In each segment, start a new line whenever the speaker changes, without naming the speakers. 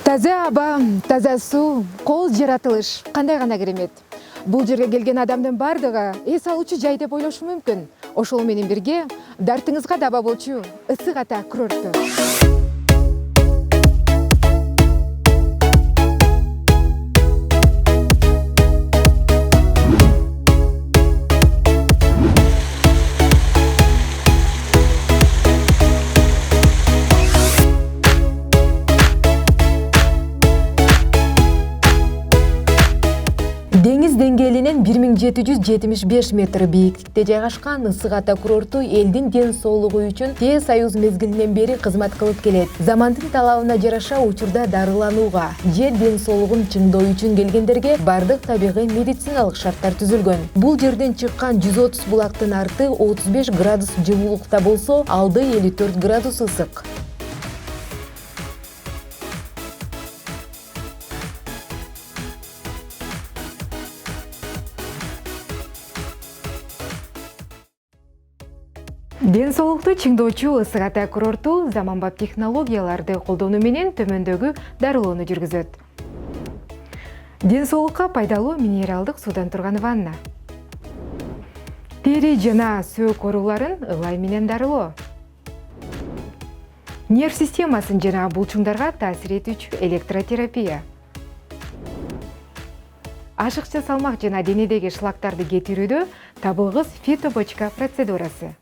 Таза аба, таза суу, кол жаратылыш кандай гана керемет. Бул жерге келген адамдын бардыгы эс алуучу жай деп ойлошу мүмкүн. Ошол менен бирге дартыңызга даба болчу ысык ата курорту. Деңиз деңгээлинен 1775 метр бийиктикте жайгашкан ысык ата курорту элдин ден соолугу үчүн тез аюз мезгилинен бери кызмат кылып келет. Замандын талабына жараша учурда дарыланууга же ден соолугун чыңдоо үчүн келгендерге бардык табигый медициналык шарттар түзүлгөн. Бул жерден чыккан 130 булактын арты 35 градус жылуулукта болсо, алды 54 градус ысык. Ден соолукту чыңдоочу ысык ата курорту заманбап технологияларды колдонуу менен төмөндөгү дарылоону жүргүзөт. Ден соолукка пайдалуу минералдык суудан турган ванна. Тери жана сөөк ооруларын ылай менен дарылоо. Нерв системасын жана булчуңдарга таасир этүүчү электротерапия. Ашыкча салмак жана денедеги шлактарды кетирүүдө табылгыс фитобочка процедурасы.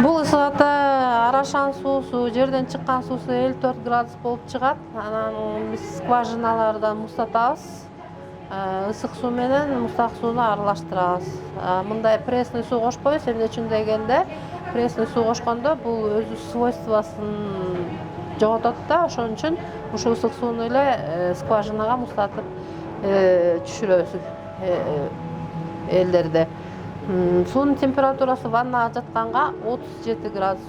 Бул ысык ата арашан суусу, жерден чыккан суусу 54 градус болуп чыгат. Анан биз скважиналардан муздатабыз. Ысык суу менен муздак сууну аралаштырабыз. Мындай пресный суу кошпойбуз, эмне үчүн дегенде, пресный суу кошкондо бул өзү свойствосын жоготот да, ошон үчүн ушул ысык сууну эле скважинага муздатып түшүрөбүз элдерде. Суунун температурасы ваннага жатканга 37 градус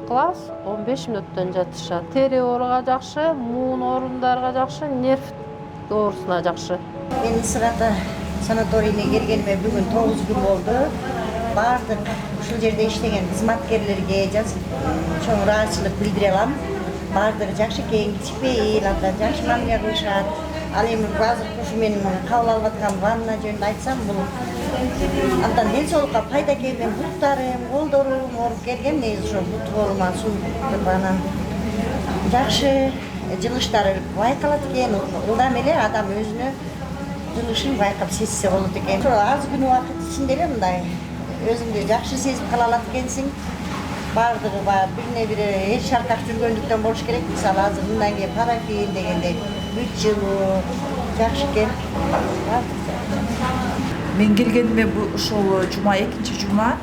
кылабыз, 15 мүнөттөн жатышат. Тери ооруга жакшы, муун оорундарга жакшы, нерв оорусуна жакшы.
Мен ысык ата санаторийине келгениме бүгүн 9 күн болду. Бардык ушул жерде иштеген кызматкерлерге чоң ыраазычылык билдире алам. Бардыгы жакшы экен, кичпейил, абдан жакшы мамиле кылышат. Ал эми азыркы ушу мен кабыл алып аткан ванна жөнүндө айтсам, бул абдан ден соолукка пайда келген буттарым, колдорум ооруп келген, негизи ошо бут оорума суу анан жакшы жылыштары байкалат экен. Ылдам эле адам өзүнө жылышын байкап сезсе болот экен. Ошо аз күн убакыт ичинде эле мындай өзүңдү жакшы сезип кала алат экенсиң. Бардыгы бирине бири эч шаркак жүргөндүктөн болуш керек. Мисалы азыр мындан кийин парафин дегендей бүт жылуу жакшы экен.
Мен келгениме ошол жума, экинчи жума.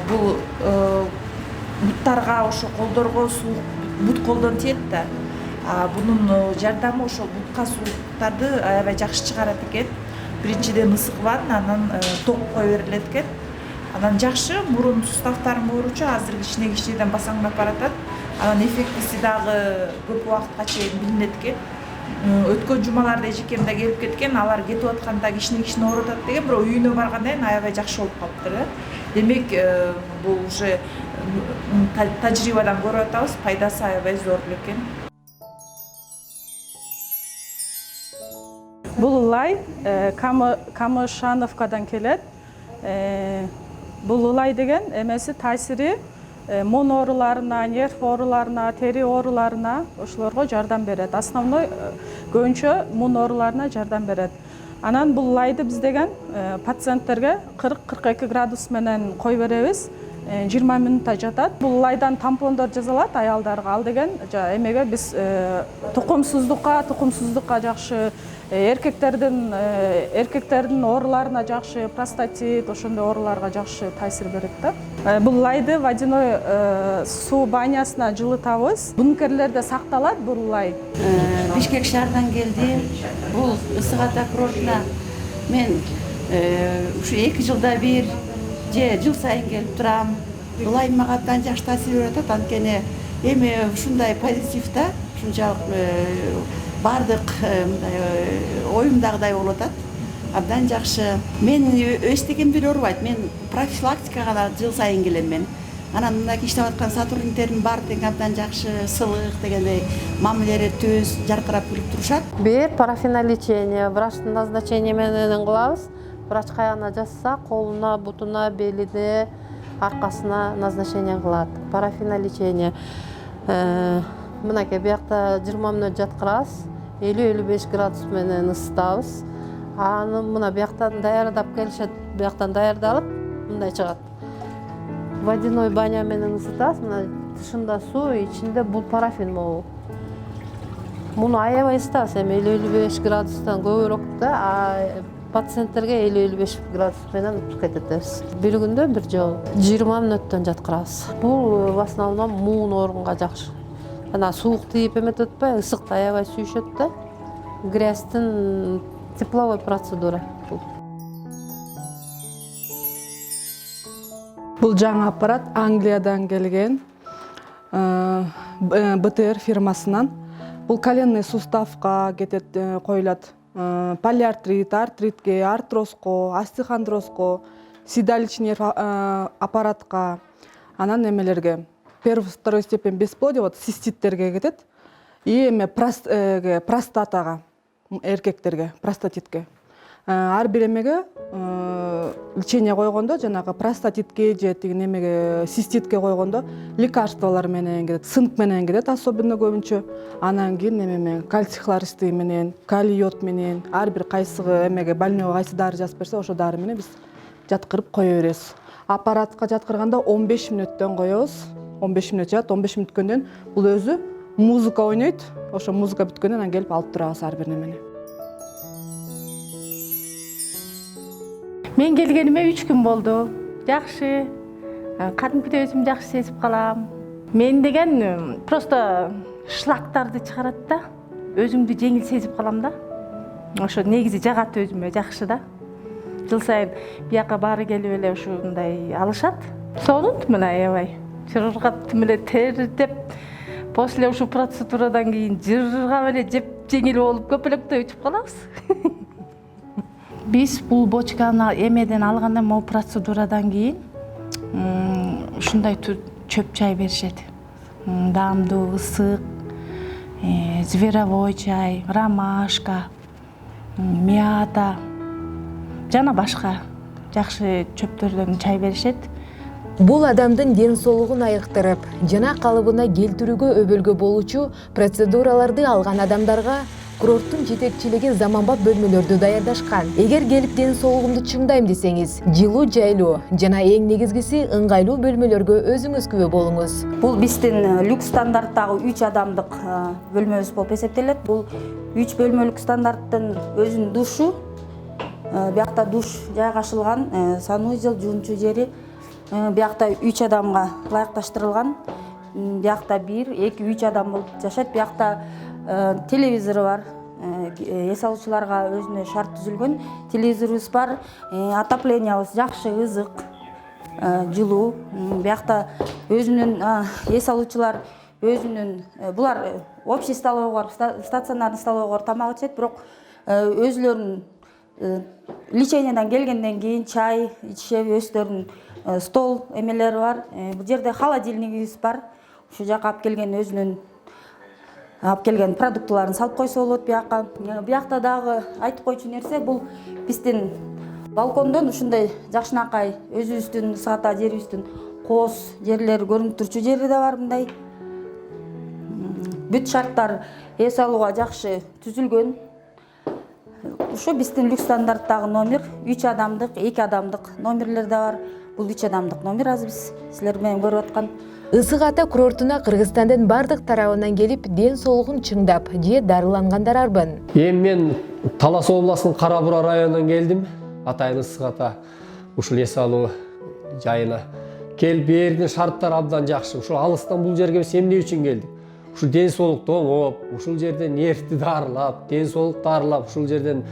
Бул буттарга, ошо колдорго суу бут колдон тиет да. Бунун жардамы ошол бутка сууктарды аябай жакшы чыгарат экен. Биринчиден ысык ванна, анан ток кое берилет экен. Анан жакшы мурун суставтарым ооручу, азыр кичинеден басаңдап баратат. Анан эффектиси дагы көп убакытка чейин билинет экен. Өткөн жумаларда эжекем да келип кеткен, алар кетип атканда кичине оорутат деген, бирок үйүнө баргандан кийин аябай жакшы болуп калыптыр. Демек, бул уже тажрыйбадан көрүп атабыз, пайдасы аябай зор экен.
Бул ылай Камышановкадан келет. Бул ылай деген эмеси таасири муун ооруларына, нерв ооруларына, тери ооруларына ошолорго жардам берет. Основной көбүнчө муун ооруларына жардам берет. Анан бул ылайды биз деген пациенттерге 40-42 градус менен кой беребиз. 20 мүнөттө жатат. Бул ылайдан тампондор жасалат аялдарга. Ал деген эмеге биз тукумсуздукка жакшы, эркектердин ооруларына жакшы, простатит, ошондой ооруларга жакшы таасир берет да. Бул ылайды водяной суу банясына жылытабыз. Бункерлерде сакталат бул ылай.
Бишкек шаарынан келдим. Бул ысык ата курортуна мен ушу 2 жылда бир же жыл сайын келип турам. Ылай мага абдан жакшы таасир берип атат. Анткени эми ушундай позитив да, ушунчалык бардык оюмдагыдай болуп атат. абдан жакшы. Мен эстеген бир оорубайт. Мен профилактикага гана жыл сайын келем мен. Анан мындай иштеп аткан сотрудниктердин баары тең абдан жакшы, сылык дегендей мамилелери түз, жаркырап күлүп турушат.
Бир парафина лечение, врачтын назначение менен кылабыз. Врач каягына жазса, колуна, бутуна, белине, аркасына назначение кылат. Парафина лечение. Мынакей биякта 20 мүнөт жаткырабыз. 50-55 градус менен ысытабыз. Аны мына бияктан даярдап келишет, бияктан даярдалып, мындай чыгат. Водяной баня менен ысытабыз. Мына тышында суу, ичинде бул парафин могу. Муну аябай ысытабыз, эми 50-55 градустан көбүрөөк да, пациенттерге 50-55 градус менен кететебиз. Бир күндө бир жолу 20 мүнөттөн жаткырабыз. Бул в основном муун оорунга жакшы. Ана суук тийип эметип атпайбы, ысыкты аябай сүйүшөт да. Грязьтин тепловой процедура бул.
Бул жаңы аппарат Англиядан келген БТР фирмасынан. Бул коленный суставка кетет, коюлат. Полиартрит, артритке, артрозго, остеохондрозго, седалищный аппаратка, анан эмелерге. Первый, второй степень бесплодия, вот циститтерге кетет. И эме простатага, эркектерге, простатитке. Ар бир эмеге лечение койгондо, жанагы простатитке же тиги немеге циститке койгондо лекарстволор менен кетет, цинк менен кетет, особенно көбүнчө. Анан кийин эме кальций хлористый менен, калий йод менен, ар бир кайсыгы эмеге больнойго кайсы дары жазып берсе, ошо дары менен биз жаткырып кое беребиз. Аппаратка жаткырганда 15 мүнөттөн коебуз. 15 мүнөт жатат, 15 мүнөткөндөн кийин бул өзү музыка ойнойт. Ошо музыка бүткөндөн анан келип алып турабыз ар бир немени.
Мен келгениме 3 күн болду. Жакшы. Кадимкидей өзүм жакшы сезип калам. Мен деген просто шлактарды чыгарат да, өзүмдү жеңил сезип калам да. Ошо негизи жагат өзүмө, жакшы да. Жыл сайын бияка баары келип эле ушундай алышат. Сонун мына аябай. Жыргап эле тердеп, после ушу процедурадан кийин жыргап эле жеп жеңил болуп көпөлөктөй учуп калабыз. Биз бул бочканы эмеден алгандан могу процедурадан кийин ушундай чөп чай беришет. Даамдуу, ысык, зверовой чай, ромашка, мята жана башка жакшы чөптөрдөн чай беришет.
Бул адамдын ден соолугун айыктырып, жана калыбына келтирүүгө өбөлгө болуучу процедураларды алган адамдарга курорттун жетекчилиги заманбап бөлмөлөрдү даярдашкан. Эгер келип ден соолугумду чыңдайм десеңиз, жылуу, жайлуу жана эң негизгиси ыңгайлуу бөлмөлөргө өзүңүз күбө болуңуз.
Бул биздин люкс стандарттагы 3 адамдык бөлмөбүз болуп эсептелет. Бул 3 бөлмөлүк стандарттын өзүнүн душу, биякта душ жайгашылган, санузел, жуунчу жери. Биякта 3 адамга ылайыкташтырылган. Биякта 1, 2, 3 адам болуп жашайт. Биякта телевизору бар. Эс алуучуларга өзүнө шарт түзүлгөн. Телевизорубуз бар. Отоплениябыз жакшы, ызык, жылуу. Биякта өзүнүн эс алуучулар өзүнүн булар общий столовой бар, стационарный столовой бар, тамак ичет, бирок өзүлөрүнүн лечениеден келгенден кийин чай ичишет, өздөрүнүн стол эмелери бар. Бул жерде холодильнигибиз бар. Ушу жака алып келген өзүнүн алып келген продуктыларын салып койсо болот бияка. Биякта дагы айтып койчу нерсе, бул биздин балкондон ушундай жакшынакай өзүбүздүн ысык ата жерибиздин кооз жерлери көрүнүп турчу жери да бар мындай. Бүт шарттар эс алууга жакшы түзүлгөн. Ушу биздин люкс стандарттагы номер 3 адамдык, 2 адамдык номерлер да бар. Бул 3 адамдык номер азыр биз силер менен көрүп аткан.
Ысык ата курортуна Кыргызстандын бардык тарабынан келип, ден соолугун чыңдап, же дарылангандар арбын.
Эми мен Талас областынын Кара Бура районунан келдим. Атайын ысык ата ушул эс алуу жайына келип, бердин шарттары абдан жакшы. Ушул алыстан бул жерге биз эмне үчүн келдик? Ушул ден соолукту оңоп, ушул жерден нервти дарылап, ден соолук дарылап, ушул жерден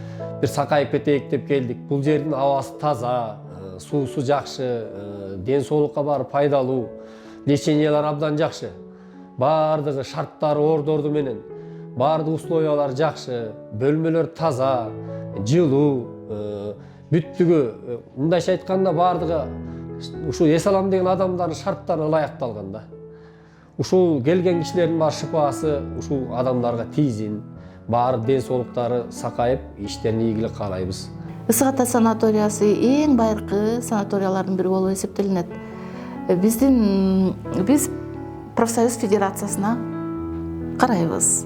бир сакайып кетейик деп келдик. Бул жердин абасы таза, суусу жакшы, ден соолукка баары пайдалуу, лечениялар абдан жакшы. Бардыгы шарттары ордорду менен, бардык условиялар жакшы, бөлмөлөр таза, жылуу. бүттүгү, мындайча айтканда баардыгы ушул эс алам деген адамдардын шарттарына ылайыкталган да. Ушул келген кишилердин баары шыпаасы ушул адамдарга тийсин, баары ден соолуктары сакайып, иштерин ийгилик каалайбыз.
Ысык Ата санаториясы эң байыркы санаториялардын бири болуп эсептелинет. Биз профсоюз федерациясына карайбыз.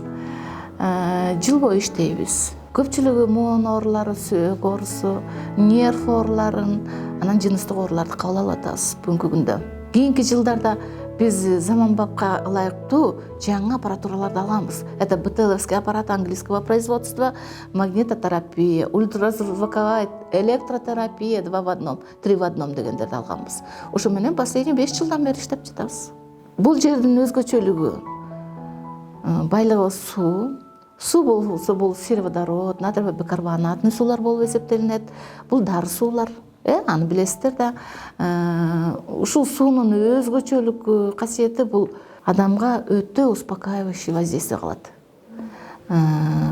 Жыл бою иштейбиз. Көпчүлүгү муун оорулары, сөөк оорусу, нерв ооруларын, анан жыныстык ооруларды кабыл алып атабыз бүгүнкү күндө. Кийинки жылдарда биз заманбапка ылайыктуу жаңы аппаратураларды алганбыз. Это БТЛовский аппарат английского производства, магнитотерапия, ультразвуковая электротерапия 2 в 1, 3 в 1 дегендерди алганбыз. Ошо менен последний 5 жылдан бери иштеп жатабыз. Бул жердин өзгөчөлүгү байлыгы суу болсо бул сероводород, натриевый бикарбонатный суулар болуп эсептелинет. Бул дары суулар. Аны билесиздер да. Ушул суунун өзгөчөлүк касиети бул адамга өтө успокаивающий воздействие кылат.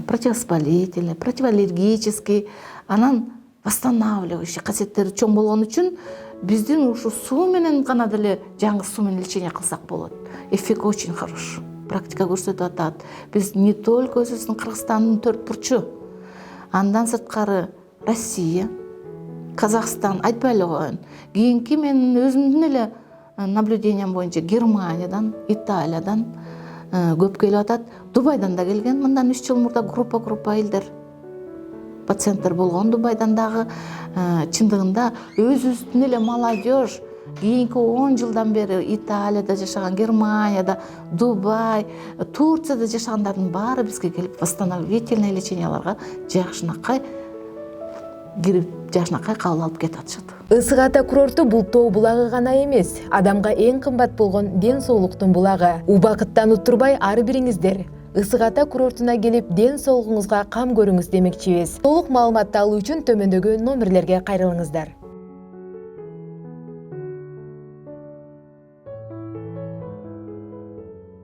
Противовоспалительный, противоаллергический, анан восстанавливающий касиеттери чоң болгон үчүн биздин ушул суу менен гана деле жаңы суу менен лечение кылсак болот. Эффект очень хорош. Практика көрсөтүп атат. Биз не только өзүбүздүн Кыргызстандын 4 бурчу, андан сырткары Россия, Казакстан, айтпай эле коеюн. Кийинки менин өзүмдүн эле наблюдениям боюнча Германиядан, Италиядан көп келип атат. Дубайдан да келген мындан 3 жыл мурда группа элдер. Пациенттер болгон Дубайдан дагы. Чындыгында өзүбүздүн эле молодежь кийинки 10 жылдан бери Италияда жашаган, Германияда, Дубай, Турцияда жашагандардын баары бизге келип восстановительный леченияларга жакшынакай кирип, жакшынакай кабыл алып кетип атышат.
Ысык Ата курорту бул тоо булагы гана эмес, адамга эң кымбат болгон ден соолуктун булагы. Убакыттан уттурбай ар бириңиздер Ысык Ата курортуна келип ден соолугуңузга кам көрүңүз демекчибиз. Толук маалыматты алуу үчүн төмөндөгү номерлерге кайрылыңыздар.